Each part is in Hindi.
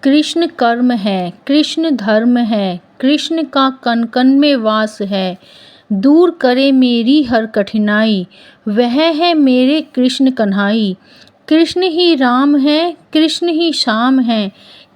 कृष्ण कर्म है, कृष्ण धर्म है, कृष्ण का कण कण में वास है। दूर करे मेरी हर कठिनाई, वह है मेरे कृष्ण कन्हाई। कृष्ण ही राम है, कृष्ण ही श्याम है,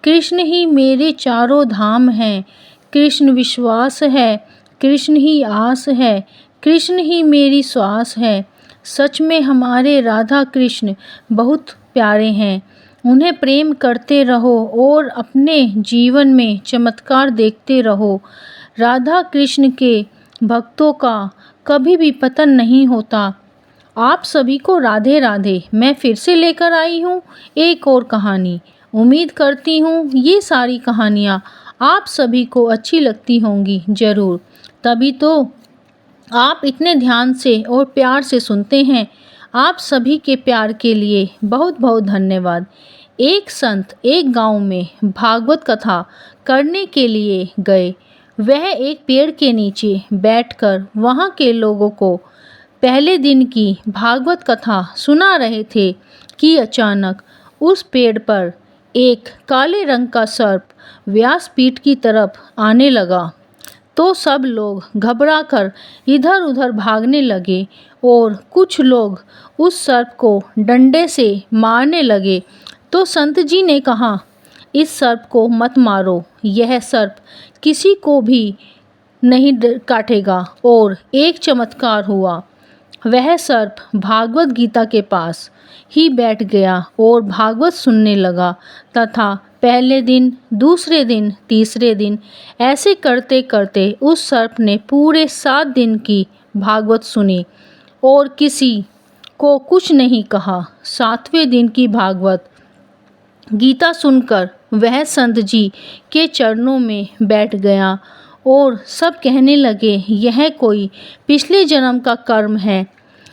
कृष्ण ही मेरे चारों धाम हैं। कृष्ण विश्वास है, कृष्ण ही आस है, कृष्ण ही मेरी श्वास है। सच में हमारे राधा कृष्ण बहुत प्यारे हैं। उन्हें प्रेम करते रहो और अपने जीवन में चमत्कार देखते रहो। राधा कृष्ण के भक्तों का कभी भी पतन नहीं होता। आप सभी को राधे राधे। मैं फिर से लेकर आई हूँ एक और कहानी। उम्मीद करती हूँ ये सारी कहानियाँ आप सभी को अच्छी लगती होंगी ज़रूर। तभी तो आप इतने ध्यान से और प्यार से सुनते हैं। आप सभी के प्यार के लिए बहुत बहुत धन्यवाद। एक संत एक गांव में भागवत कथा करने के लिए गए। वह एक पेड़ के नीचे बैठकर वहां के लोगों को पहले दिन की भागवत कथा सुना रहे थे कि अचानक उस पेड़ पर एक काले रंग का सर्प व्यासपीठ की तरफ आने लगा। तो सब लोग घबराकर इधर उधर भागने लगे और कुछ लोग उस सर्प को डंडे से मारने लगे। तो संत जी ने कहा, इस सर्प को मत मारो, यह सर्प किसी को भी नहीं काटेगा। और एक चमत्कार हुआ। वह सर्प भागवत गीता के पास ही बैठ गया और भागवत सुनने लगा तथा पहले दिन, दूसरे दिन, तीसरे दिन ऐसे करते करते उस सर्प ने पूरे 7 दिन की भागवत सुनी और किसी को कुछ नहीं कहा। 7वें दिन की भागवत गीता सुनकर वह संत जी के चरणों में बैठ गया और सब कहने लगे, यह कोई पिछले जन्म का कर्म है।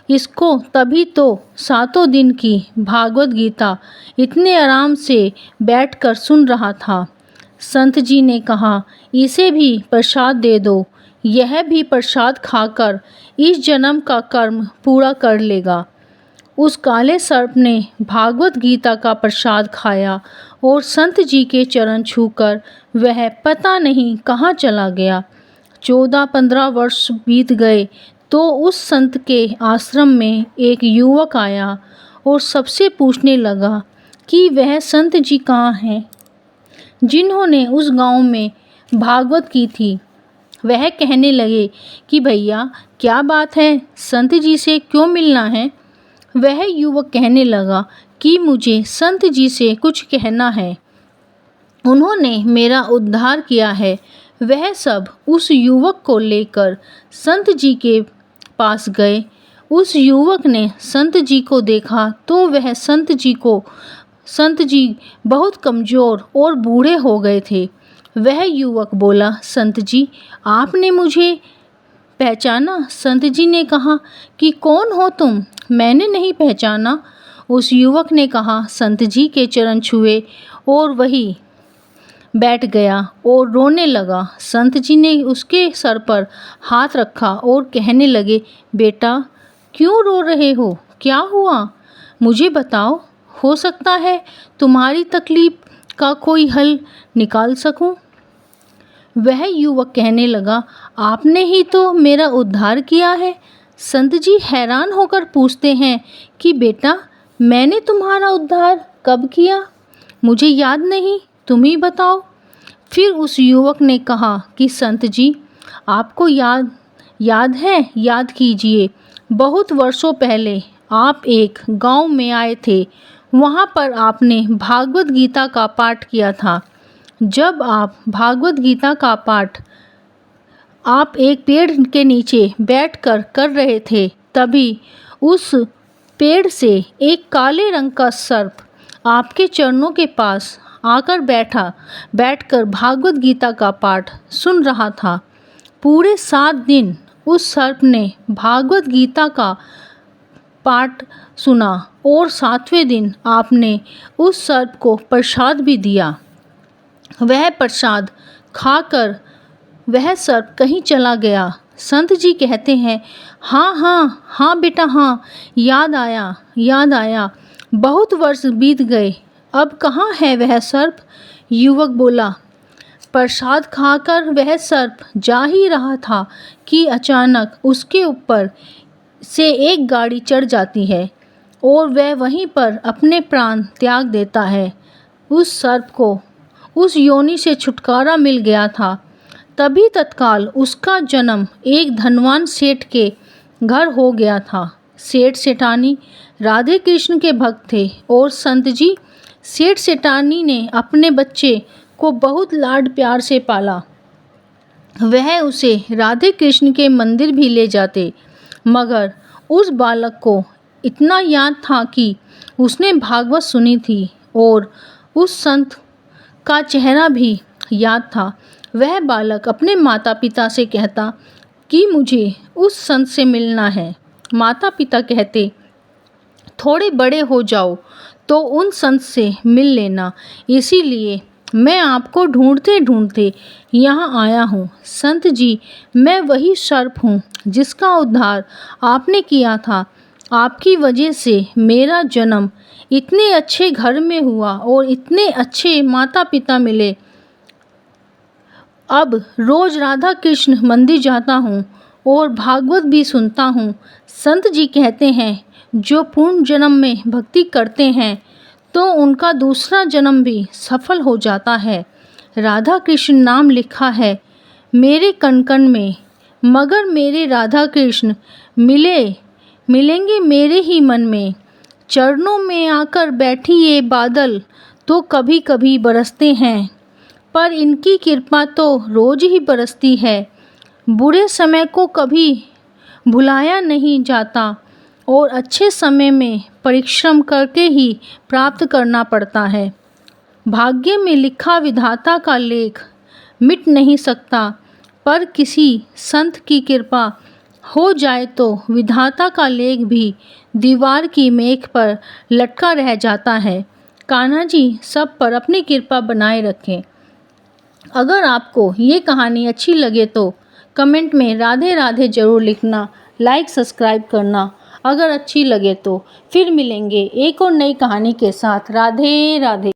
इसको तभी तो 7 दिन की भागवत गीता इतने आराम से बैठकर सुन रहा था। संत जी ने कहा, इसे भी प्रसाद दे दो, यह भी प्रसाद खाकर इस जन्म का कर्म पूरा कर लेगा। उस काले सर्प ने भागवत गीता का प्रसाद खाया और संत जी के चरण छूकर वह पता नहीं कहाँ चला गया। 14-15 वर्ष बीत गए तो उस संत के आश्रम में एक युवक आया और सबसे पूछने लगा कि वह संत जी कहाँ हैं जिन्होंने उस गांव में भागवत की थी। वह कहने लगे कि भैया क्या बात है, संत जी से क्यों मिलना है। वह युवक कहने लगा कि मुझे संत जी से कुछ कहना है, उन्होंने मेरा उद्धार किया है। वह सब उस युवक को लेकर संत जी के पास गए। उस युवक ने संत जी को देखा तो वह संत जी बहुत कमज़ोर और बूढ़े हो गए थे। वह युवक बोला, संत जी आपने मुझे पहचाना। संत जी ने कहा कि कौन हो तुम, मैंने नहीं पहचाना। उस युवक ने कहा, संत जी के चरण छुए और वही बैठ गया और रोने लगा। संत जी ने उसके सर पर हाथ रखा और कहने लगे, बेटा क्यों रो रहे हो, क्या हुआ, मुझे बताओ, हो सकता है तुम्हारी तकलीफ का कोई हल निकाल सकूं। वह युवक कहने लगा, आपने ही तो मेरा उद्धार किया है। संत जी हैरान होकर पूछते हैं कि बेटा मैंने तुम्हारा उद्धार कब किया, मुझे याद नहीं, तुम ही बताओ। फिर उस युवक ने कहा कि संत जी आपको याद है, याद कीजिए, बहुत वर्षों पहले आप एक गांव में आए थे। वहां पर आपने भागवत गीता का पाठ किया था। जब आप भागवत गीता का पाठ आप एक पेड़ के नीचे बैठकर कर रहे थे, तभी उस पेड़ से एक काले रंग का सर्प आपके चरणों के पास आकर बैठकर भागवत गीता का पाठ सुन रहा था। पूरे 7 दिन उस सर्प ने भागवत गीता का पाठ सुना और 7वें दिन आपने उस सर्प को प्रसाद भी दिया। वह प्रसाद खाकर वह सर्प कहीं चला गया। संत जी कहते हैं, हाँ हाँ हाँ बेटा हाँ, याद आया, बहुत वर्ष बीत गए, अब कहाँ है वह सर्प। युवक बोला। प्रसाद खाकर वह सर्प जा ही रहा था कि अचानक उसके ऊपर से एक गाड़ी चढ़ जाती है और वह वहीं पर अपने प्राण त्याग देता है। उस सर्प को उस योनि से छुटकारा मिल गया था। तभी तत्काल उसका जन्म एक धनवान सेठ के घर हो गया था। सेठ सेठानी राधे कृष्ण के भक्त थे और संत जी सेठ सेठानी ने अपने बच्चे को बहुत लाड प्यार से पाला। वह उसे राधे कृष्ण के मंदिर भी ले जाते, मगर उस बालक को इतना याद था कि उसने भागवत सुनी थी और उस संत का चेहरा भी याद था। वह बालक अपने माता पिता से कहता कि मुझे उस संत से मिलना है। माता पिता कहते, थोड़े बड़े हो जाओ तो उन संत से मिल लेना, इसीलिए मैं आपको ढूंढते ढूंढते यहाँ आया हूँ। संत जी, मैं वही सर्प हूँ जिसका उद्धार आपने किया था। आपकी वजह से मेरा जन्म इतने अच्छे घर में हुआ और इतने अच्छे माता पिता मिले। अब रोज राधा कृष्ण मंदिर जाता हूँ और भागवत भी सुनता हूँ। संत जी कहते हैं, जो पूर्ण जन्म में भक्ति करते हैं तो उनका दूसरा जन्म भी सफल हो जाता है। राधा कृष्ण नाम लिखा है मेरे कण कण में, मगर मेरे राधा कृष्ण मिलेंगे मेरे ही मन में। चरणों में आकर बैठी ये बादल तो कभी कभी बरसते हैं, पर इनकी कृपा तो रोज ही बरसती है। बुरे समय को कभी भुलाया नहीं जाता और अच्छे समय में परिश्रम करके ही प्राप्त करना पड़ता है। भाग्य में लिखा विधाता का लेख मिट नहीं सकता, पर किसी संत की कृपा हो जाए तो विधाता का लेख भी दीवार की मेख पर लटका रह जाता है। कान्हा जी सब पर अपनी कृपा बनाए रखें। अगर आपको ये कहानी अच्छी लगे तो कमेंट में राधे राधे ज़रूर लिखना, लाइक सब्सक्राइब करना अगर अच्छी लगे तो। फिर मिलेंगे एक और नई कहानी के साथ। राधे राधे।